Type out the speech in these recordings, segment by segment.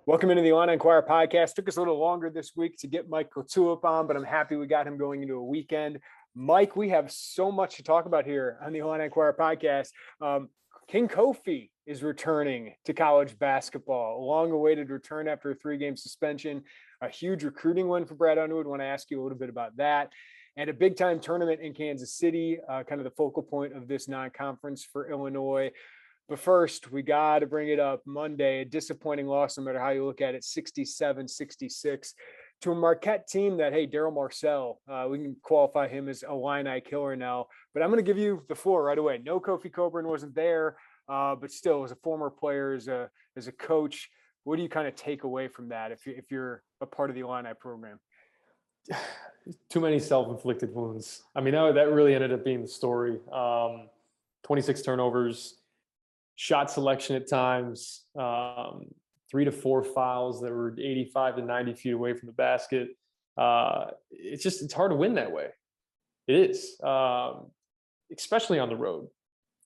Welcome into the Illini Inquirer podcast. Took us a little longer this week to get Mike LaTulip on, but I'm happy we got him going into a weekend. Mike, we have so much to talk about here on the Illini Inquirer podcast. King Kofi is returning to college basketball, a long-awaited return after a 3-game suspension, a huge recruiting win for Brad Underwood. I want to ask you a little bit about that. And a big-time tournament in Kansas City, kind of the focal point of this non-conference for Illinois. But first, we got to bring it up. Monday, a disappointing loss, no matter how you look at it, 67-66 to a Marquette team that, hey, Daryl Marcel, we can qualify him as a Illini killer now. But I'm going to give you the floor right away. No, Kofi Cockburn wasn't there, but still, as a former player, as a coach, what do you kind of take away from that if you're a part of the Illini program? Too many self-inflicted wounds. I mean, that really ended up being the story. 26 turnovers. Shot selection at times, 3 to 4 fouls that were 85 to 90 feet away from the basket. It's hard to win that way. It is, especially on the road,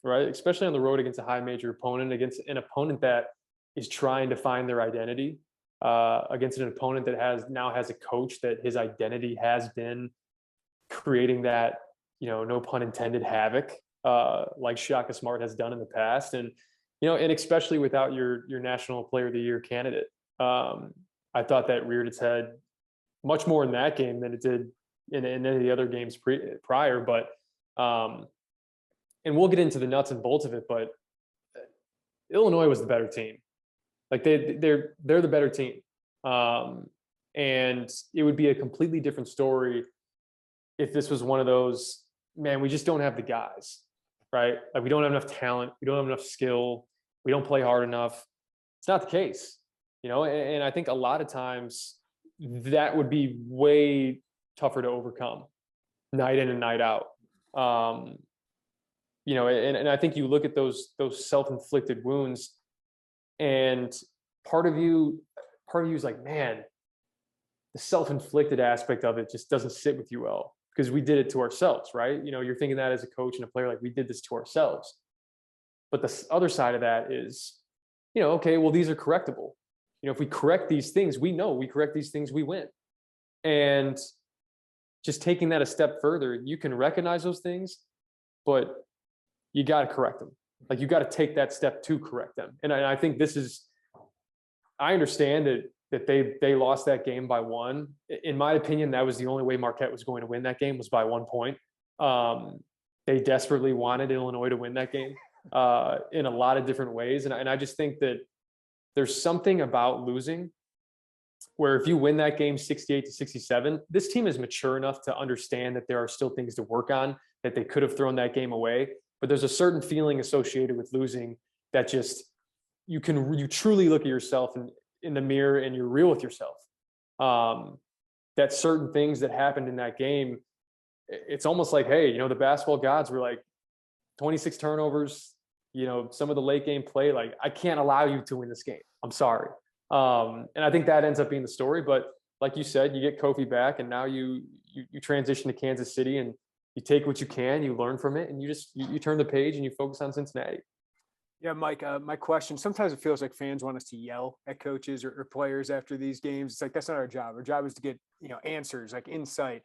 right? Especially on the road against a high major opponent, against an opponent that is trying to find their identity, against an opponent that now has a coach that his identity has been creating that, no pun intended, havoc. Like Shaka Smart has done in the past. And, and especially without your National Player of the Year candidate. I thought that reared its head much more in that game than it did in any of the other games prior. But, and we'll get into the nuts and bolts of it, but Illinois was the better team. Like they're the better team. And it would be a completely different story if this was one of those, man, we just don't have the guys. Right? Like we don't have enough talent. We don't have enough skill. We don't play hard enough. It's not the case, and I think a lot of times that would be way tougher to overcome night in and night out. And I think you look at those self-inflicted wounds and part of you is like, man, the self-inflicted aspect of it just doesn't sit with you well. Because we did it to ourselves, right? You're thinking that as a coach and a player, like we did this to ourselves. But the other side of that is, okay, well, these are correctable. If we correct these things, we correct these things, we win. And just taking that a step further, you can recognize those things, but you got to correct them. Like you got to take that step to correct them. And I think I understand that they lost that game by 1. In my opinion, that was the only way Marquette was going to win that game, was by 1 point. They desperately wanted Illinois to win that game in a lot of different ways. And I just think that there's something about losing where if you win that game 68-67, this team is mature enough to understand that there are still things to work on, that they could have thrown that game away. But there's a certain feeling associated with losing that just you truly look at yourself in the mirror and you're real with yourself. That certain things that happened in that game, it's almost like, hey, the basketball gods were like 26 turnovers, some of the late game play, like I can't allow you to win this game. I'm sorry. And I think that ends up being the story. But like you said, you get Kofi back and now you transition to Kansas City and you take what you can, you learn from it, and you turn the page and you focus on Cincinnati. Yeah, Mike, my question, sometimes it feels like fans want us to yell at coaches or players after these games. It's like, that's not our job. Our job is to get, answers, like insight.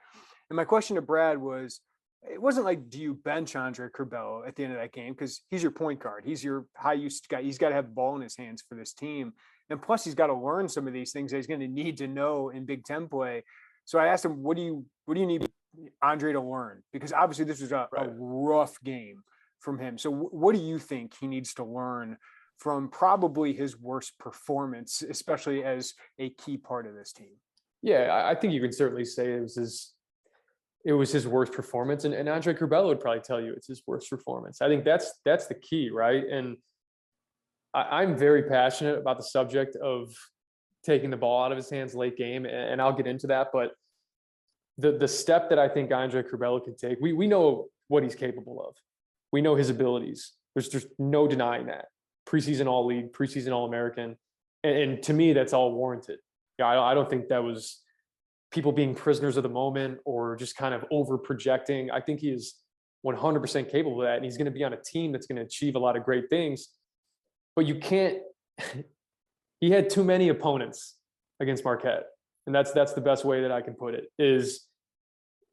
And my question to Brad was, it wasn't like, do you bench Andre Curbelo at the end of that game? Because he's your point guard. He's your high-use guy. He's got to have the ball in his hands for this team. And plus, he's got to learn some of these things that he's going to need to know in Big Ten play. So I asked him, what do you need Andre to learn? Because obviously this was a rough game from him. So what do you think he needs to learn from probably his worst performance, especially as a key part of this team? Yeah, I think you can certainly say it was his worst performance. And Andre Curbelo would probably tell you it's his worst performance. I think that's the key, right? And I'm very passionate about the subject of taking the ball out of his hands late game, and I'll get into that. But the step that I think Andre Curbelo can take, we know what he's capable of. We know his abilities. There's no denying that. Preseason All-League, preseason All-American. And to me, that's all warranted. Yeah, I don't think that was people being prisoners of the moment or just kind of over projecting. I think he is 100% capable of that. And he's going to be on a team that's going to achieve a lot of great things. But you can't he had too many opponents against Marquette. And that's the best way that I can put it, is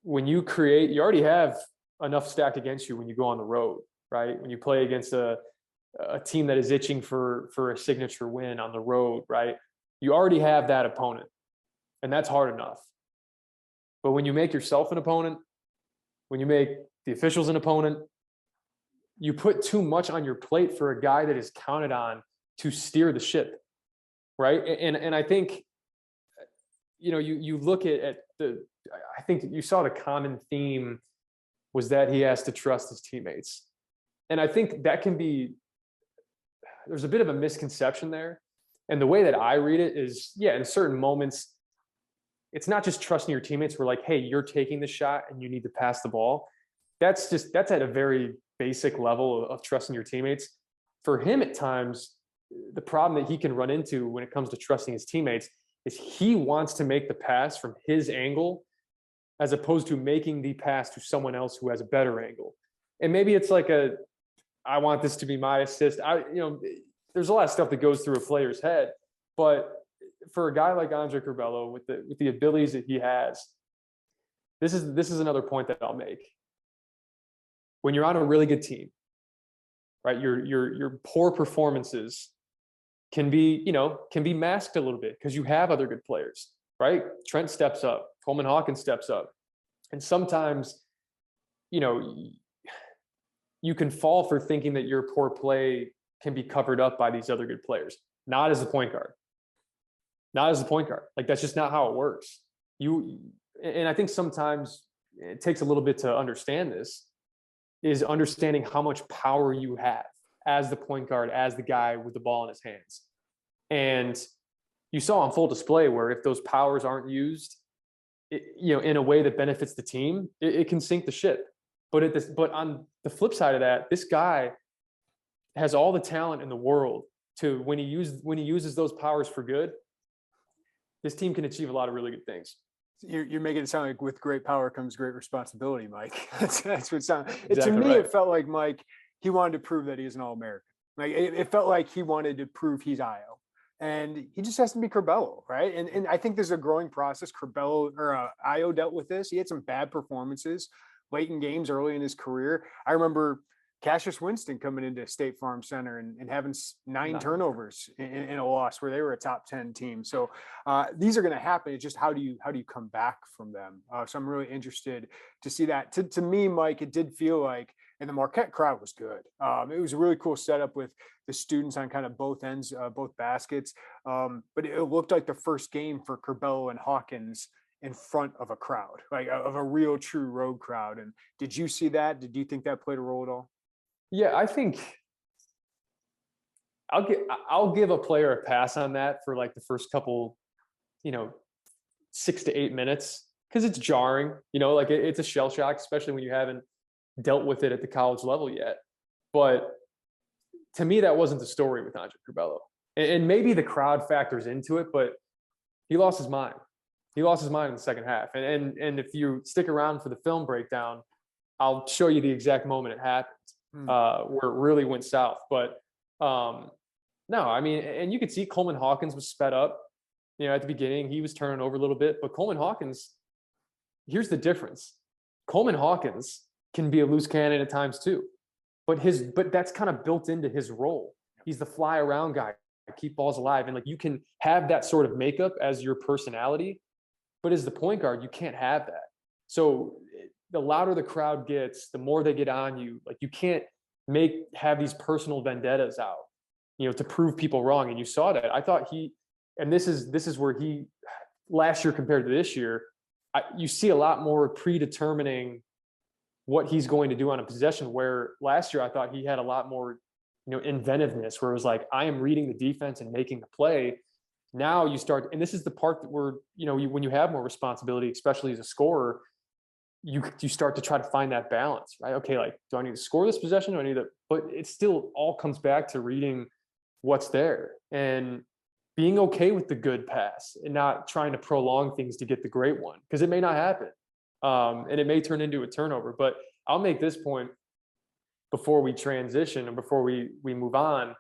when you already have enough stacked against you when you go on the road, right? When you play against a team that is itching for a signature win on the road, right? You already have that opponent, and that's hard enough. But when you make yourself an opponent, when you make the officials an opponent, you put too much on your plate for a guy that is counted on to steer the ship, right? And I think, you look at I think you saw the common theme was that he has to trust his teammates. And I think that there's a bit of a misconception there. And the way that I read it is, in certain moments, it's not just trusting your teammates. We're like, hey, you're taking the shot and you need to pass the ball. That's at a very basic level of trusting your teammates. For him, at times, the problem that he can run into when it comes to trusting his teammates is he wants to make the pass from his angle as opposed to making the pass to someone else who has a better angle. And maybe it's like I want this to be my assist. There's a lot of stuff that goes through a player's head, but for a guy like Andre Curbelo with the abilities that he has, this is another point that I'll make. When you're on a really good team, right, your poor performances can be masked a little bit because you have other good players, right? Trent steps up, Coleman Hawkins steps up. And sometimes, you can fall for thinking that your poor play can be covered up by these other good players. Not as a point guard. Not as a point guard. Like, that's just not how it works. And I think sometimes it takes a little bit to understand this, is understanding how much power you have as the point guard, as the guy with the ball in his hands. And you saw on full display where if those powers aren't used, in a way that benefits the team, it can sink the ship. But on the flip side of that, this guy has all the talent in the world to, when he uses those powers for good, this team can achieve a lot of really good things. You're making it sound like with great power comes great responsibility, Mike. That's what it sounds. Exactly to me, right. It felt like Mike, he wanted to prove that he's an All-American. Like it felt like he wanted to prove he's IO. And he just has to be Curbelo, right? And I think there's a growing process. Curbelo or IO dealt with this. He had some bad performances late in games early in his career. I remember Cassius Winston coming into State Farm Center and having nine turnovers in a loss where they were a top 10 team. So these are going to happen. It's just how do you come back from them? So I'm really interested to see that. To me, Mike, it did feel like, and the Marquette crowd was good. It was a really cool setup with the students on kind of both ends, both baskets. But it looked like the first game for Curbelo and Hawkins in front of a crowd, like of a real true road crowd. And did you see that? Did you think that played a role at all? Yeah, I think I'll give a player a pass on that for like the first couple, 6 to 8 minutes, because it's jarring, like it's a shell shock, especially when you haven't dealt with it at the college level yet. But to me, that wasn't the story with Andre Curbelo. And maybe the crowd factors into it, but he lost his mind. He lost his mind in the second half. And if you stick around for the film breakdown, I'll show you the exact moment it happened. Where it really went south. But no, I mean, and you could see Coleman Hawkins was sped up. At the beginning, he was turning over a little bit. But Coleman Hawkins, here's the difference. Coleman Hawkins can be a loose cannon at times too. But that's kind of built into his role. He's the fly around guy, keep balls alive. And like, you can have that sort of makeup as your personality, but as the point guard, you can't have that. So the louder the crowd gets, the more they get on you. Like, you can't have these personal vendettas out, to prove people wrong. And you saw that. I thought and this is where he, last year compared to this year, you see a lot more predetermining what he's going to do on a possession, where last year I thought he had a lot more, inventiveness, where it was like, I am reading the defense and making the play. Now you start, and this is the part that where, when you have more responsibility, especially as a scorer, you start to try to find that balance, right? Okay, like, do I need to score this possession? Do I need to? But it still all comes back to reading what's there and being okay with the good pass and not trying to prolong things to get the great one, because it may not happen, and it may turn into a turnover. But I'll make this point before we transition and before we move on.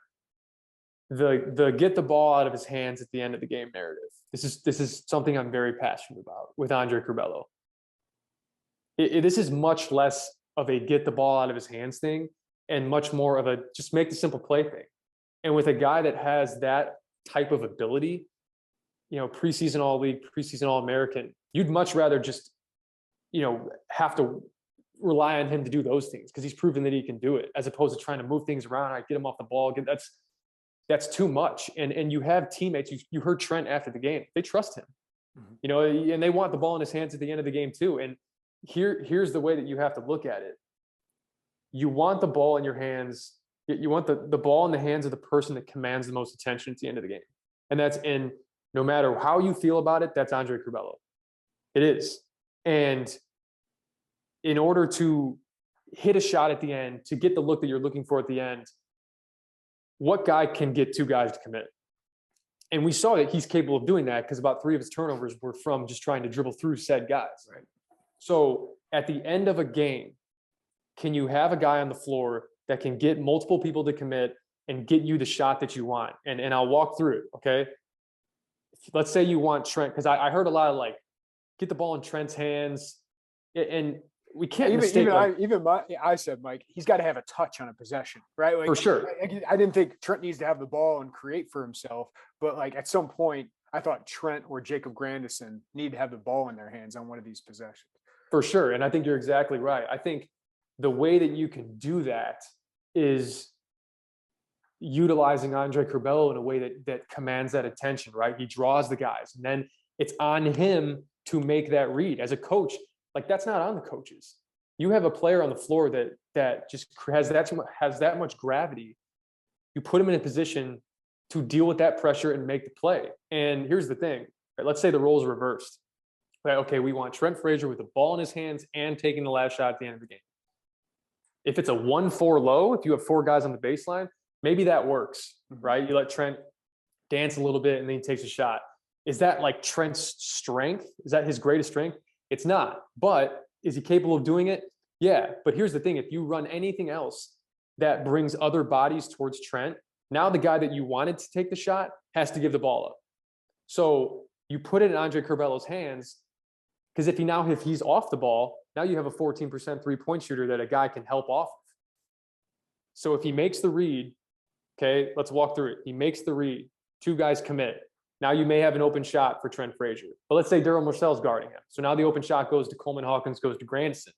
the get the ball out of his hands at the end of the game narrative. This is something I'm very passionate about with Andre Curbelo. This is much less of a get the ball out of his hands thing and much more of a just make the simple play thing. And with a guy that has that type of ability, preseason All-League, preseason All-American, you'd much rather just, have to rely on him to do those things because he's proven that he can do it, as opposed to trying to move things around. I get him off the ball. That's too much. And you have teammates. You heard Trent after the game. They trust him, and they want the ball in his hands at the end of the game too. And here's the way that you have to look at it. You want the ball in your hands. You want the ball in the hands of the person that commands the most attention at the end of the game. And that's no matter how you feel about it, that's Andre Curbelo. It is. And in order to hit a shot at the end, to get the look that you're looking for at the end, what guy can get two guys to commit? And we saw that he's capable of doing that because about 3 of his turnovers were from just trying to dribble through said guys. Right. So at the end of a game, can you have a guy on the floor that can get multiple people to commit and get you the shot that you want? And I'll walk through it, okay? Let's say you want Trent, because I heard a lot of get the ball in Trent's hands, and we can't mistake. I said, Mike, he's got to have a touch on a possession, right? For sure. I didn't think Trent needs to have the ball and create for himself, but at some point, I thought Trent or Jacob Grandison need to have the ball in their hands on one of these possessions. For sure, and I think you're exactly right. I think the way that you can do that is utilizing Andre Curbelo in a way that commands that attention, right? He draws the guys, and then it's on him to make that read. As a coach, that's not on the coaches. You have a player on the floor that just has that much gravity. You put him in a position to deal with that pressure and make the play. And here's the thing, right? Let's say the roles are reversed. Right? Okay, we want Trent Frazier with the ball in his hands and taking the last shot at the end of the game. If it's a 1-4 low, if you have 4 guys on the baseline, maybe that works, right? You let Trent dance a little bit and then he takes a shot. Is that Trent's strength? Is that his greatest strength? It's not. But is he capable of doing it? Yeah. But here's the thing. If you run anything else that brings other bodies towards Trent, now the guy that you wanted to take the shot has to give the ball up. So you put it in Andre Curbelo's hands, because if he's off the ball, now you have a 14% three-point shooter that a guy can help off of. So if he makes the read, okay, let's walk through it. He makes the read, 2 guys commit. Now you may have an open shot for Trent Frazier. But let's say Daryl Morcell's guarding him. So now the open shot goes to Coleman Hawkins, goes to Grandison.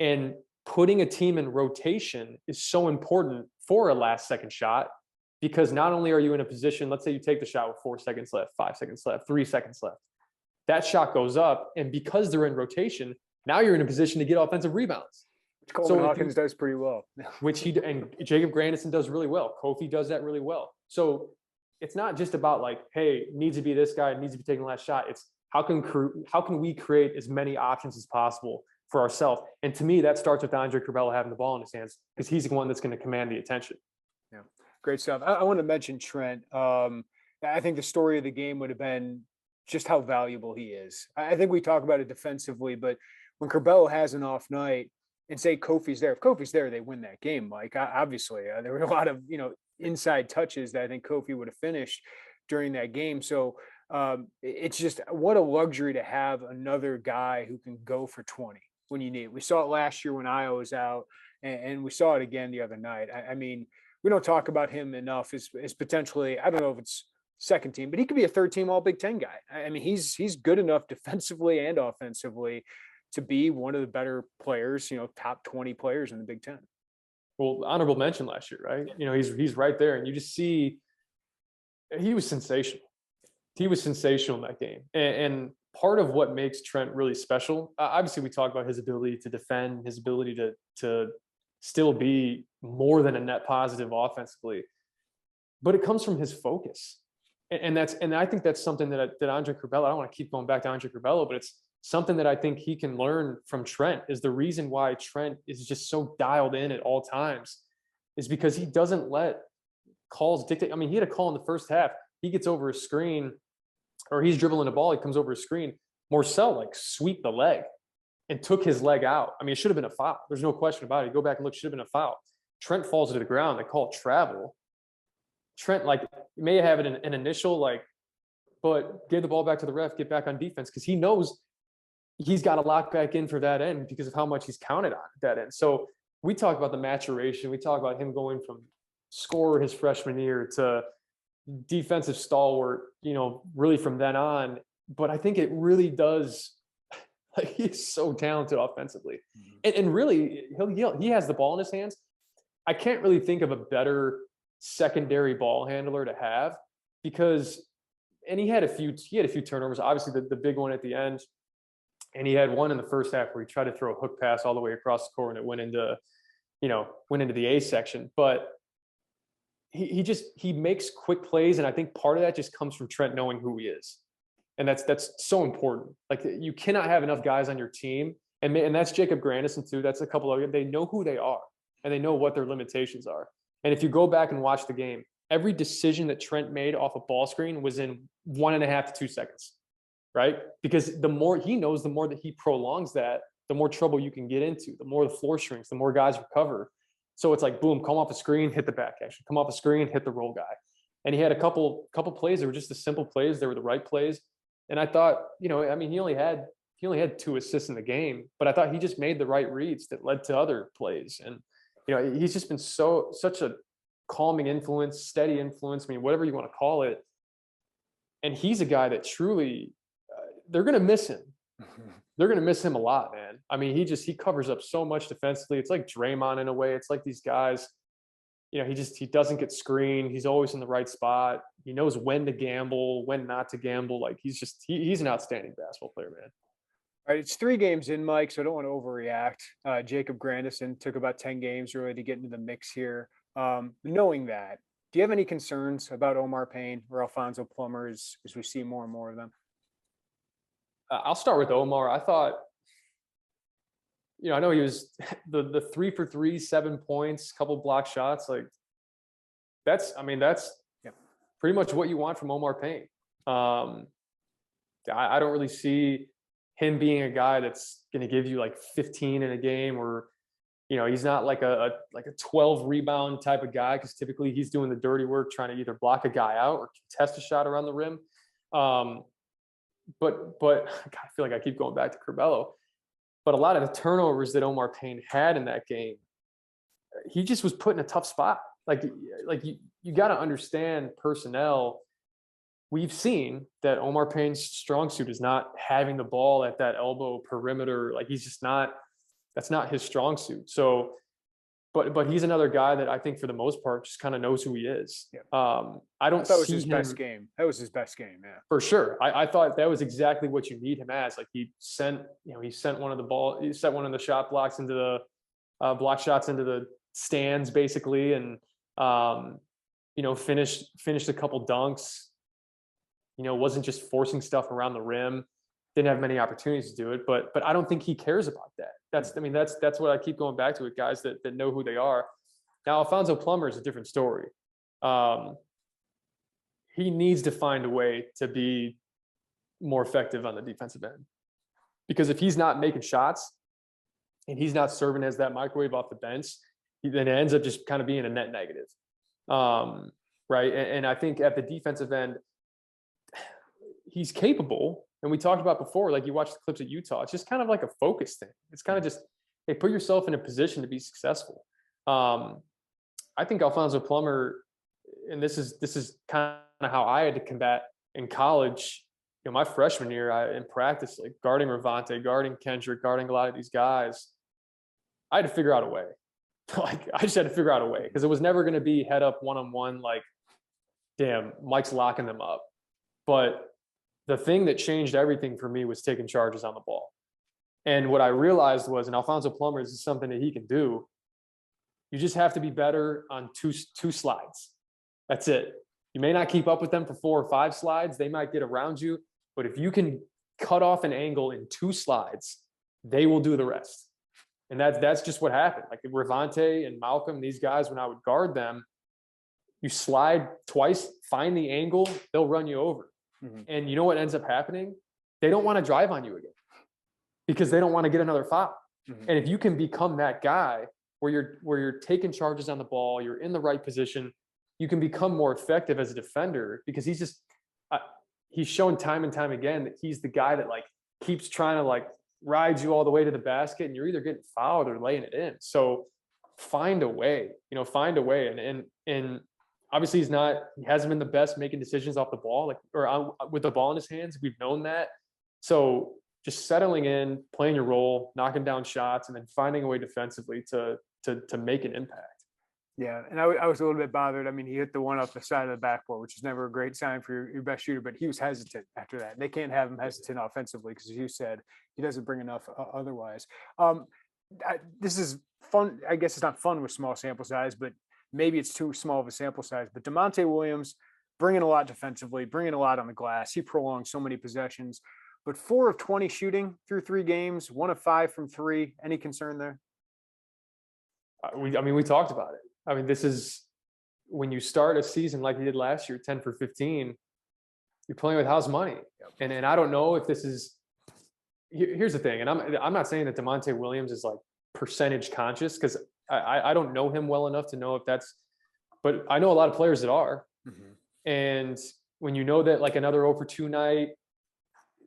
And putting a team in rotation is so important for a last-second shot, because not only are you in a position, let's say you take the shot with 4 seconds left, 5 seconds left, 3 seconds left. That shot goes up, and because they're in rotation, now you're in a position to get offensive rebounds. Which Coleman Hawkins does pretty well. Which and Jacob Grandison does really well. Kofi does that really well. So it's not just about hey, needs to be this guy, needs to be taking the last shot. It's how can we create as many options as possible for ourselves? And to me, that starts with Andre Curbelo having the ball in his hands, because he's the one that's going to command the attention. Yeah, great stuff. I want to mention Trent. I think the story of the game would have been just how valuable he is. I think we talk about it defensively, but when Curbelo has an off night and say Kofi's there, if Kofi's there, they win that game. Obviously, there were a lot of, inside touches that I think Kofi would have finished during that game. So it's just what a luxury to have another guy who can go for 20 when you need it. We saw it last year when Io was out, and we saw it again the other night. I mean, we don't talk about him enough as potentially, I don't know if it's second team, but he could be a third team all Big Ten guy. I mean, he's good enough defensively and offensively to be one of the better players, top 20 players in the Big Ten. Well, honorable mention last year, right? He's right there, and you just see he was sensational. He was sensational in that game. And part of what makes Trent really special, obviously we talk about his ability to defend, his ability to still be more than a net positive offensively, but it comes from his focus. And I think that's something that Andre Curbelo, I don't want to keep going back to Andre Curbelo, but it's something that I think he can learn from Trent. Is the reason why Trent is just so dialed in at all times is because he doesn't let calls dictate. I mean, he had a call in the first half. He gets over a screen, or he's dribbling the ball. He comes over a screen. Morcell sweep the leg and took his leg out. I mean, it should have been a foul. There's no question about it. You go back and look, should have been a foul. Trent falls to the ground. They call it travel. Trent, like, may have an initial, like, but give the ball back to the ref, get back on defense, because he knows he's got to lock back in for that end because of how much he's counted on that end. So we talk about the maturation. We talk about him going from scorer his freshman year to defensive stalwart, really from then on. But I think it really does, like, he's so talented offensively. And really, he has the ball in his hands. I can't really think of a better secondary ball handler to have, because, and he had a few turnovers, obviously the big one at the end. And he had one in the first half where he tried to throw a hook pass all the way across the court and it went into the A section. But he makes quick plays. And I think part of that just comes from Trent knowing who he is. And that's so important. Like, you cannot have enough guys on your team. And that's Jacob Grandison too. That's a couple of them. They know who they are and they know what their limitations are. And if you go back and watch the game, every decision that Trent made off a ball screen was in 1.5 to 2 seconds, right? Because the more he knows, the more that he prolongs that, the more trouble you can get into, the more the floor shrinks, the more guys recover. So it's like, boom, come off a screen, hit the back action, come off a screen, hit the roll guy. And he had a couple plays that were just the simple plays. They were the right plays. And I thought, he only had 2 assists in the game, but I thought he just made the right reads that led to other plays. And, he's just been such a calming influence, steady influence. I mean, whatever you want to call it. And he's a guy that truly, they're going to miss him. They're going to miss him a lot, man. I mean, he covers up so much defensively. It's like Draymond in a way. It's like these guys, he doesn't get screened. He's always in the right spot. He knows when to gamble, when not to gamble. Like, he's an outstanding basketball player, man. All right, it's 3 games in, Mike, so I don't want to overreact. Jacob Grandison took about 10 games really to get into the mix here. Knowing that, do you have any concerns about Omar Payne or Alfonso Plummer as we see more and more of them? I'll start with Omar. I thought, I know he was the 3 for 3, 7 points, couple block shots. Like, that's pretty much what you want from Omar Payne. I don't really see him being a guy that's going to give you like 15 in a game, or, he's not like a 12 rebound type of guy, because typically he's doing the dirty work trying to either block a guy out or contest a shot around the rim. But I feel like I keep going back to Curbelo. But a lot of the turnovers that Omar Payne had in that game, he just was put in a tough spot. Like you got to understand personnel. We've seen that Omar Payne's strong suit is not having the ball at that elbow perimeter. Like, he's just not. That's not his strong suit. So, but he's another guy that I think for the most part just kind of knows who he is. Yeah. I don't. That was his best game. That was his best game. Yeah, for sure. I thought that was exactly what you need him as. Like, he sent one of the shot blocks into the block shots into the stands basically, and finished a couple dunks. Wasn't just forcing stuff around the rim. Didn't have many opportunities to do it, but I don't think he cares about that. That's what I keep going back to with guys that know who they are. Now, Alfonso Plummer is a different story. He needs to find a way to be more effective on the defensive end, because if he's not making shots and he's not serving as that microwave off the bench, then it ends up just kind of being a net negative. Right. And I think at the defensive end, he's capable. And we talked about before, like, you watch the clips at Utah, it's just kind of like a focus thing. It's kind of just, hey, put yourself in a position to be successful. I think Alfonso Plummer, and this is kind of how I had to combat in college. My freshman year, in practice, like guarding Ravante, guarding Kendrick, guarding a lot of these guys, I had to figure out a way. Like, I just had to figure out a way, because it was never going to be head up one-on-one, like, damn, Mike's locking them up. But the thing that changed everything for me was taking charges on the ball. And what I realized was, and Alfonso Plummer is something that he can do, you just have to be better on two slides. That's it. You may not keep up with them for 4 or 5 slides. They might get around you. But if you can cut off an angle in 2 slides, they will do the rest. And that's just what happened. Like Ravante and Malcolm, these guys, when I would guard them, you slide twice, find the angle, they'll run you over. Mm-hmm. And you know what ends up happening? They don't want to drive on you again, because they don't want to get another foul. Mm-hmm. And if you can become that guy where you're taking charges on the ball, you're in the right position, you can become more effective as a defender because he's shown time and time again that he's the guy that like keeps trying to like ride you all the way to the basket, and you're either getting fouled or laying it in. So find a way, find a way. And obviously he hasn't been the best making decisions off the ball, with the ball in his hands. We've known that. So just settling in, playing your role, knocking down shots, and then finding a way defensively to make an impact. Yeah, and I was a little bit bothered. I mean, he hit the one off the side of the backboard, which is never a great sign for your best shooter, but he was hesitant after that. They can't have him hesitant offensively because, as you said, he doesn't bring enough otherwise. This is fun. I guess it's not fun with small sample size, but maybe it's too small of a sample size. But DeMonte Williams bringing a lot defensively, bringing a lot on the glass. He prolonged so many possessions, but 4 of 20 shooting through 3 games, 1 of 5 from 3. Any concern there? We talked about it. I mean, this is when you start a season like you did last year, 10 for 15, you're playing with house money. Yep. And I don't know if this is, here's the thing. And I'm not saying that DeMonte Williams is like percentage conscious, because I don't know him well enough to know if that's, but I know a lot of players that are. Mm-hmm. And when you know that like another 0 for 2 night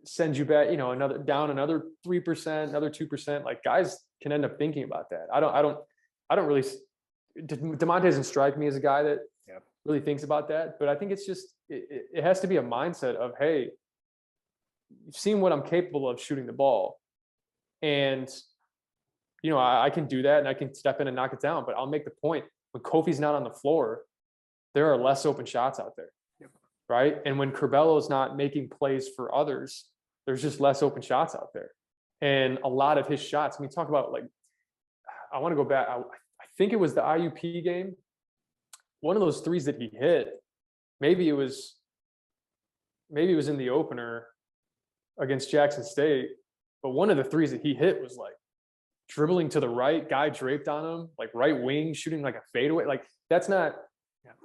sends you back, another 3%, another 2%, like guys can end up thinking about that. I don't really, DeMonte doesn't strike me as a guy that really thinks about that, but I think it's just, it has to be a mindset of, hey, you've seen what I'm capable of shooting the ball. And, I can do that and I can step in and knock it down, but I'll make the point, when Kofi's not on the floor, there are less open shots out there. Yep. Right. And when Curbelo is not making plays for others, there's just less open shots out there. And a lot of his shots, talk about like, I want to go back. I think it was the IUP game. One of those threes that he hit, maybe it was in the opener against Jackson State, but one of the threes that he hit was like dribbling to the right, guy draped on him, like right wing, shooting like a fadeaway. Like that's not,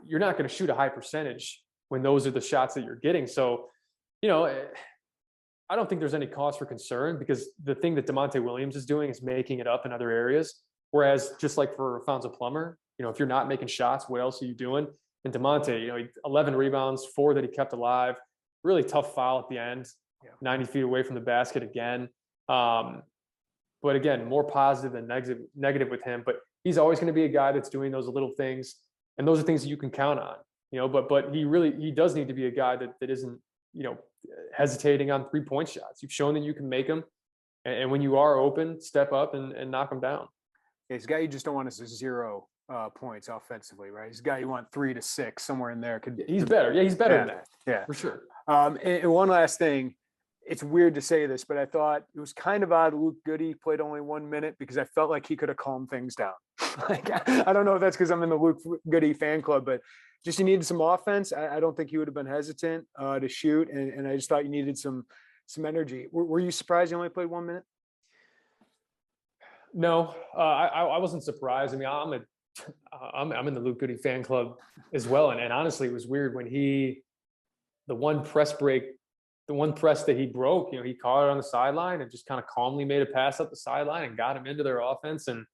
you're not going to shoot a high percentage when those are the shots that you're getting. So, I don't think there's any cause for concern, because the thing that DeMonte Williams is doing is making it up in other areas. Whereas just like for Fonzo Plummer, if you're not making shots, what else are you doing? And DeMonte, 11 rebounds, 4 that he kept alive, really tough foul at the end, 90 feet away from the basket again. But again, more positive than negative with him, but he's always going to be a guy that's doing those little things. And those are things that you can count on, but he does need to be a guy that isn't, hesitating on 3-point shots. You've shown that you can make them. And when you are open, step up and knock them down. He's a guy you just don't want us to 0 points offensively, right? He's a guy you want 3 to 6, somewhere in there. He's better. Yeah, he's better than that. Yeah, for sure. And one last thing, it's weird to say this, but I thought it was kind of odd Luke Goody played only 1 minute, because I felt like he could have calmed things down. Like, I don't know if that's because I'm in the Luke Goody fan club, but just you needed some offense. I don't think he would have been hesitant to shoot, and I just thought you needed some energy. Were you surprised he only played 1 minute? No, I wasn't surprised. I'm in the Luke Goody fan club as well, and honestly, it was weird when the one press that he broke. He caught it on the sideline and just kind of calmly made a pass up the sideline and got him into their offense. And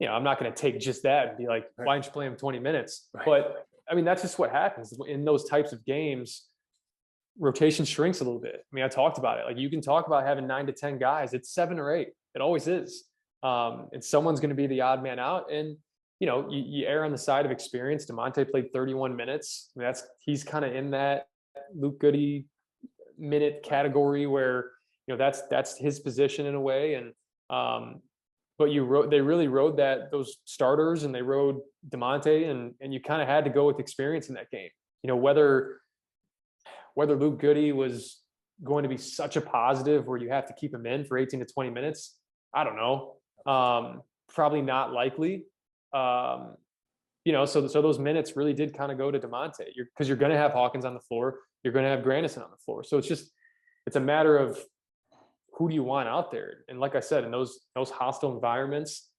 I'm not going to take just that and be like, why didn't you play him 20 minutes? Right. But that's just what happens in those types of games. Rotation shrinks a little bit. I talked about it. Like, you can talk about having 9 to 10 guys. It's 7 or 8. It always is. And someone's going to be the odd man out. And, you err on the side of experience. DeMonte played 31 minutes. He's kind of in that Luke Goody minute category where, that's his position in a way. And, but they really rode those starters, and they rode DeMonte, and you kind of had to go with experience in that game. Whether Luke Goody was going to be such a positive where you have to keep him in for 18 to 20 minutes, I don't know. Probably not likely. So those minutes really did kind of go to DeMonte, because you're going to have Hawkins on the floor, you're going to have Grandison on the floor. So it's a matter of, who do you want out there? And like I said, in those hostile environments,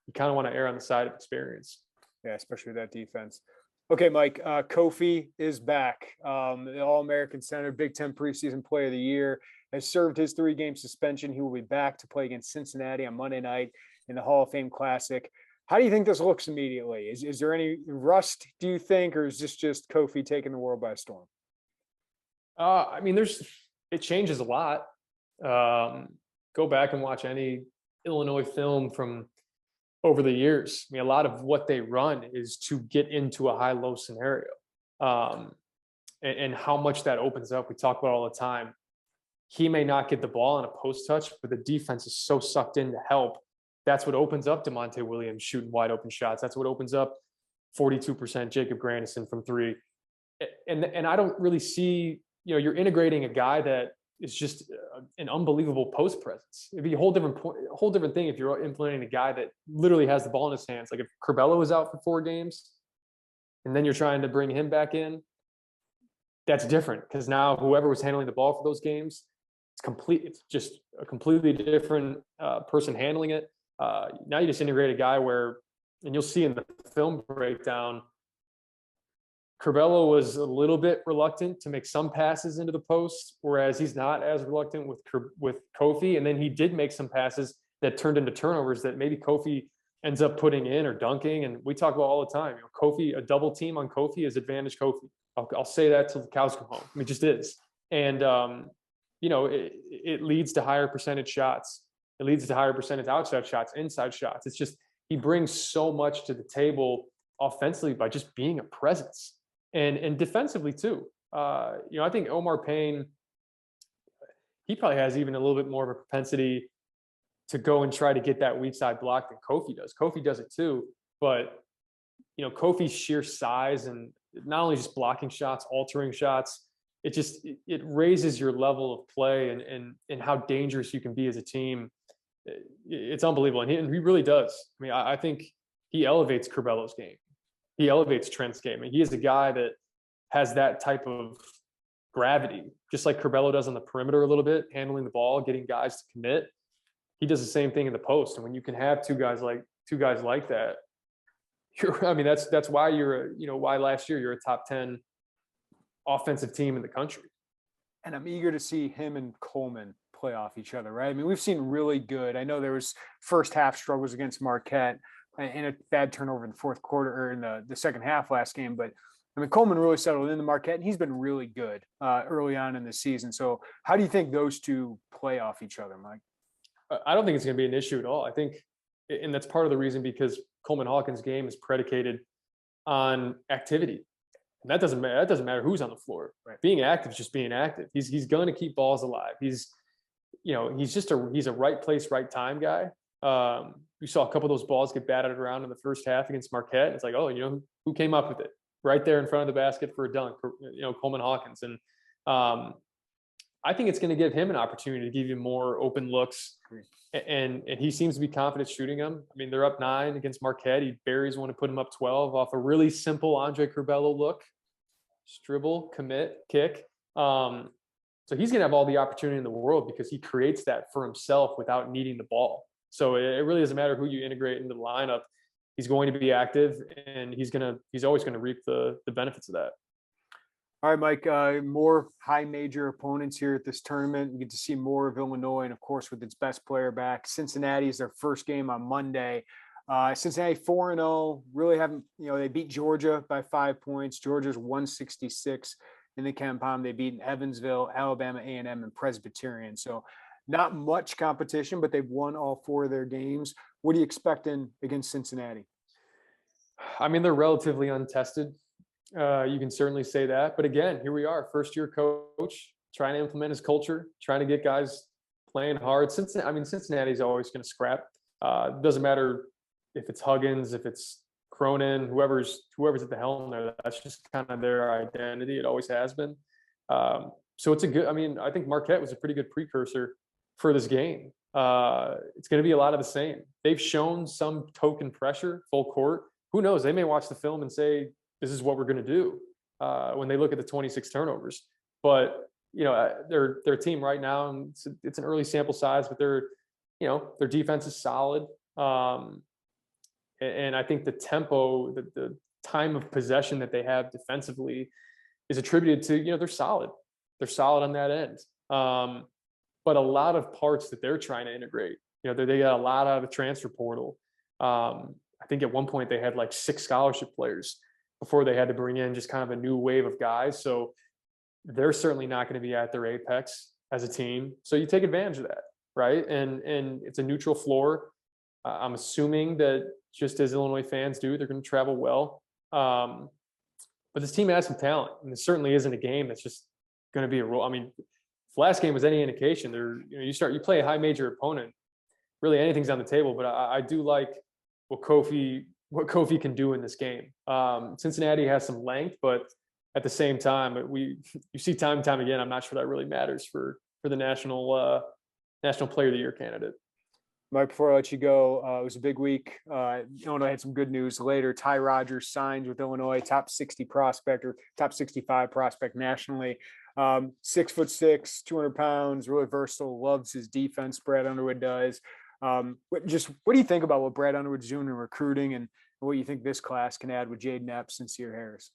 you kind of want to err on the side of experience. Yeah, especially with that defense. Okay, Mike, Kofi is back. The All-American center, Big Ten preseason player of the year, has served his 3-game suspension. He will be back to play against Cincinnati on Monday night in the Hall of Fame Classic. How do you think this looks immediately? Is there any rust, do you think, or is this just Kofi taking the world by storm? I mean, it changes a lot. Go back and watch any Illinois film from over the years. I mean, a lot of what they run is to get into a high-low scenario, and how much that opens up. We talk about all the time. He may not get the ball on a post touch, but the defense is so sucked in to help. That's what opens up DeMonte Williams shooting wide open shots. That's what opens up 42% Jacob Grandison from three. And I don't really see, you're integrating a guy that is just an unbelievable post presence. It'd be a whole different thing if you're implementing a guy that literally has the ball in his hands. Like if Curbelo is out for 4 games and then you're trying to bring him back in, that's different because now whoever was handling the ball for those games, it's just a completely different person handling it. Now you just integrate a guy where, and you'll see in the film breakdown, Curbelo was a little bit reluctant to make some passes into the post, whereas he's not as reluctant with Kofi. And then he did make some passes that turned into turnovers that maybe Kofi ends up putting in or dunking. And we talk about all the time, Kofi, a double team on Kofi is advantage Kofi. I'll say that till the cows come home. I mean, it just is. And, it leads to higher percentage shots. It leads to higher percentage outside shots, inside shots. It's just, he brings so much to the table offensively by just being a presence and defensively too. I think Omar Payne, he probably has even a little bit more of a propensity to go and try to get that weak side block than Kofi does. Kofi does it too, but Kofi's sheer size and not only just blocking shots, altering shots, it raises your level of play and how dangerous you can be as a team. It's unbelievable. And he really does. I mean, I think he elevates Curbelo's game. He elevates Trent's game. And he is a guy that has that type of gravity, just like Curbelo does on the perimeter a little bit, handling the ball, getting guys to commit. He does the same thing in the post. And when you can have two guys like that, that's why why last year you're a top 10 offensive team in the country. And I'm eager to see him and Coleman play off each other, right? I mean, we've seen really good. I know there was first half struggles against Marquette and a bad turnover in the fourth quarter or in the second half last game. But I mean, Coleman really settled in the Marquette and he's been really good early on in the season. So how do you think those two play off each other, Mike? I don't think it's going to be an issue at all. I think, and that's part of the reason because Coleman Hawkins' game is predicated on activity. And that doesn't matter who's on the floor. Right. Being active is just being active. He's going to keep balls alive. He's a right place, right time guy. You saw a couple of those balls get batted around in the first half against Marquette. It's like, oh, who came up with it? Right there in front of the basket for a dunk, Coleman Hawkins. And I think it's going to give him an opportunity to give you more open looks. And he seems to be confident shooting them. I mean, they're up 9 against Marquette. He buries one to put him up 12 off a really simple Andre Curbelo look. Dribble, commit, kick. So he's going to have all the opportunity in the world because he creates that for himself without needing the ball. So it really doesn't matter who you integrate into the lineup. He's going to be active and he's always going to reap the benefits of that. All right, Mike, more high major opponents here at this tournament. We get to see more of Illinois and, of course, with its best player back. Cincinnati is their first game on Monday. Cincinnati 4-0, really haven't, they beat Georgia by 5 points. Georgia's 166 in the KenPom. They beat Evansville, Alabama A&M, and Presbyterian. So not much competition, but they've won all 4 of their games. What are you expecting against Cincinnati? I mean, they're relatively untested. You can certainly say that. But again, here we are, first-year coach, trying to implement his culture, trying to get guys playing hard. Cincinnati's always going to scrap. It doesn't matter if it's Huggins, if it's Cronin, whoever's at the helm there. That's just kind of their identity. It always has been. So it's I think Marquette was a pretty good precursor for this game. It's going to be a lot of the same. They've shown some token pressure, full court. Who knows? They may watch the film and say, this is what we're going to do when they look at the 26 turnovers. But, their team right now, and it's an early sample size, but their defense is solid. And I think the tempo, the time of possession that they have defensively is attributed to, they're solid. They're solid on that end. But a lot of parts that they're trying to integrate, they got a lot out of the transfer portal. I think at one point they had like 6 scholarship players before they had to bring in just kind of a new wave of guys. So they're certainly not going to be at their apex as a team. So you take advantage of that, right? And it's a neutral floor. I'm assuming that just as Illinois fans do, they're going to travel well. But this team has some talent, and it certainly isn't a game that's just going to be a role. I mean, if last game was any indication, you play a high major opponent, really anything's on the table. But I do like what Kofi can do in this game. Cincinnati has some length, but at the same time, you see time and time again, I'm not sure that really matters for the national player of the year candidate. Mike, before I let you go, it was a big week. Illinois had some good news later. Ty Rodgers signed with Illinois, top 60 prospect or top 65 prospect nationally. 6'6", 200 pounds, really versatile, loves his defense, Brad Underwood does. What do you think about what Brad Underwood's doing in recruiting and what you think this class can add with Jaden Epps and Sear Harris?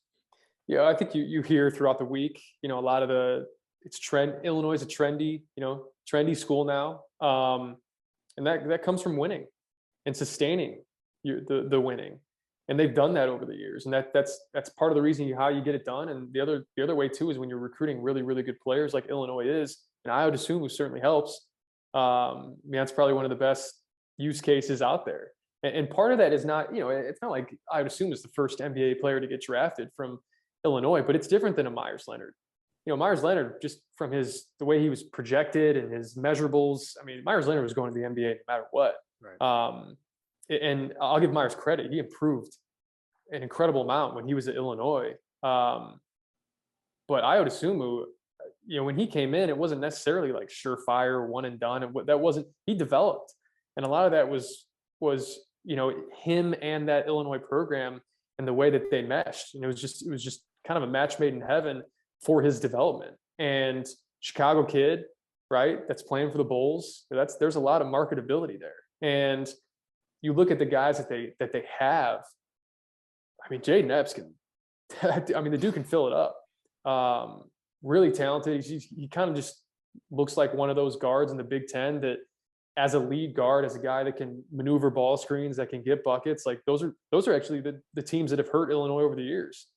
Yeah, I think you hear throughout the week, a lot of it's trend. Illinois is a trendy school now. And that comes from winning and sustaining the winning. And they've done that over the years. And that's part of the reason how you get it done. And the other way too is when you're recruiting really, really good players like Illinois is, and I would assume who certainly helps. That's probably one of the best use cases out there. And part of that is not, it's not like I would assume is the first NBA player to get drafted from Illinois, but it's different than a Myers Leonard. Myers Leonard, just from the way he was projected and his measurables, I mean, Myers Leonard was going to the NBA no matter what. Right. And I'll give Myers credit. He improved an incredible amount when he was at Illinois. But I would assume, when he came in, it wasn't necessarily like surefire, one and done. He developed. And a lot of that was him and that Illinois program and the way that they meshed. And it was just kind of a match made in heaven for his development. And Chicago kid, right, that's playing for the Bulls, there's a lot of marketability there. And you look at the guys that they have. I mean, Jaden Epps the dude can fill it up. Really talented. He kind of just looks like one of those guards in the Big Ten that, as a lead guard, as a guy that can maneuver ball screens, that can get buckets, like those are actually the teams that have hurt Illinois over the years.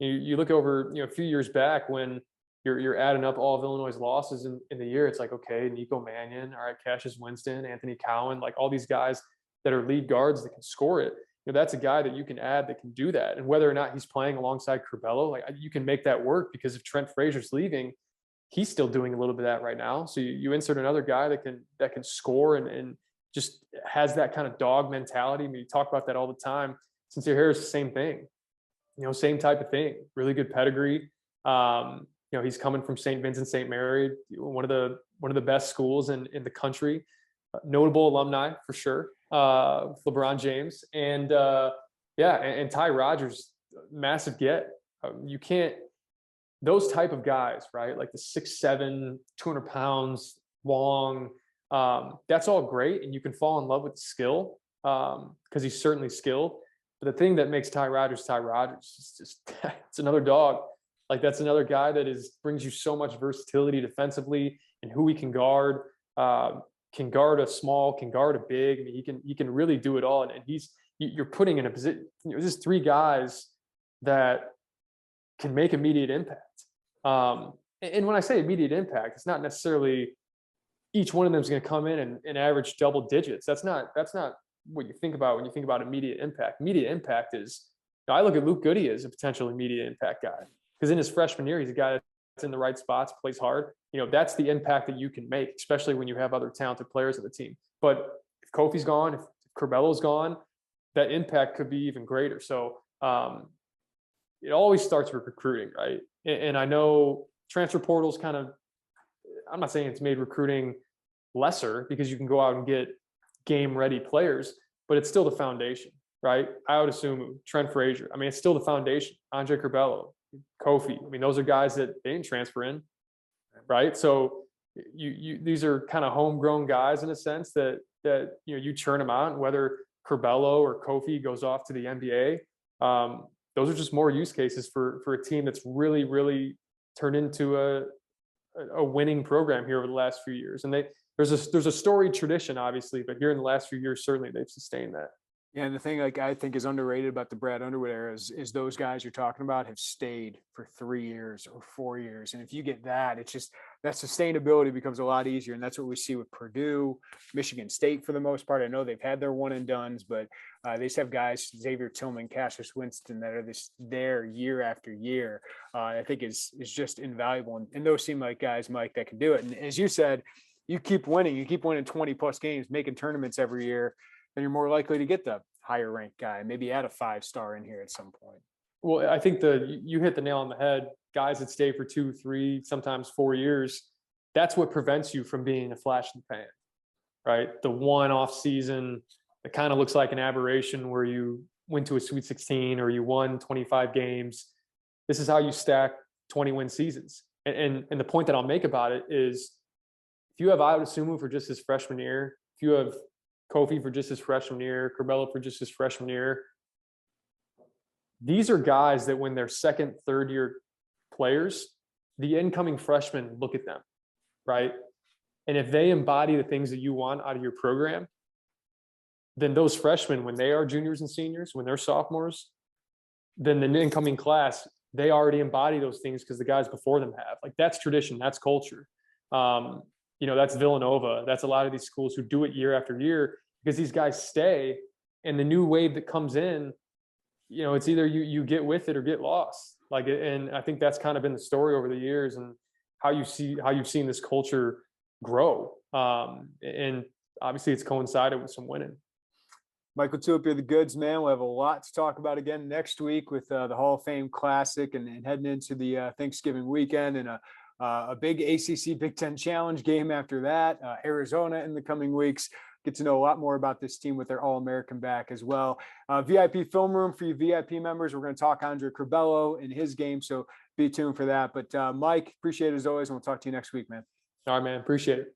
You look over, a few years back when you're adding up all of Illinois' losses in the year. It's like, okay, Nico Mannion, all right, Cassius Winston, Anthony Cowan, like all these guys that are lead guards that can score it. That's a guy that you can add that can do that. And whether or not he's playing alongside Curbelo, like you can make that work, because if Trent Frazier's leaving, he's still doing a little bit of that right now. So you insert another guy that can score and just has that kind of dog mentality. I mean, you talk about that all the time. Sincere Harris, same thing. Same type of thing. Really good pedigree. He's coming from St. Vincent St. Mary, one of the best schools in the country. Notable alumni for sure. LeBron James and Ty Rodgers, massive get. You can't. Those type of guys, right? Like the 6'7", 200 pounds long. That's all great, and you can fall in love with the skill because he's certainly skilled. But the thing that makes Ty Rodgers is just it's another dog. Like that's another guy that brings you so much versatility defensively and who he can guard. Can guard a small, can guard a big. I mean, he can really do it all. And you're putting in a position. There's 3 guys that can make immediate impact. And when I say immediate impact, it's not necessarily each one of them is going to come in and average double digits. That's not what you think about when you think about immediate impact. Immediate impact is, I look at Luke Goody as a potential immediate impact guy, because in his freshman year, he's a guy that's in the right spots, plays hard. That's the impact that you can make, especially when you have other talented players on the team. But if Kofi's gone, if Curbelo's gone, that impact could be even greater. So it always starts with recruiting, right? And I know transfer portals I'm not saying it's made recruiting lesser, because you can go out and get game ready players, but it's still the foundation, right? I would assume Trent Frazier. I mean, it's still the foundation. Andre Curbelo, Kofi. I mean, those are guys that they didn't transfer in, right? So these are kind of homegrown guys in a sense that you churn them out, and whether Curbelo or Kofi goes off to the NBA, those are just more use cases for a team that's really, really turned into a winning program here over the last few years. And there's a storied tradition, obviously, but here in the last few years, certainly they've sustained that. Yeah, and the thing like I think is underrated about the Brad Underwood era is those guys you're talking about have stayed for 3 years or 4 years. And if you get that, it's just that sustainability becomes a lot easier. And that's what we see with Purdue, Michigan State for the most part. I know they've had their one and dones, but they just have guys, Xavier Tillman, Cassius Winston, that are there year after year. I think is just invaluable. And those seem like guys, Mike, that can do it. And as you said, you keep winning 20 plus games, making tournaments every year, then you're more likely to get the higher ranked guy, maybe add a 5-star in here at some point. Well, I think you hit the nail on the head. Guys that stay for 2, 3, sometimes 4 years, that's what prevents you from being a flash in the pan, right? The one-off season that kind of looks like an aberration where you went to a Sweet 16 or you won 25 games. This is how you stack 20-win seasons. And the point that I'll make about it is if you have Sumu for just his freshman year, if you have Kofi for just his freshman year, Curbelo for just his freshman year. These are guys that when they're second, third year players, the incoming freshmen look at them, right? And if they embody the things that you want out of your program, then those freshmen, when they are juniors and seniors, when they're sophomores, then the incoming class, they already embody those things because the guys before them have. Like that's tradition, that's culture. That's Villanova. That's a lot of these schools who do it year after year because these guys stay, and the new wave that comes in, it's either you get with it or get lost. And I think that's kind of been the story over the years and how you've seen this culture grow. And obviously it's coincided with some winning. Mike LaTulip, you're the goods, man. We'll have a lot to talk about again next week with the Hall of Fame Classic and heading into the Thanksgiving weekend and a big ACC Big Ten Challenge game after that, Arizona in the coming weeks. Get to know a lot more about this team with their All-American back as well. VIP film room for you VIP members. We're going to talk Andre Curbelo in his game, so be tuned for that. But Mike, appreciate it as always, and we'll talk to you next week, man. All right, man. Appreciate it.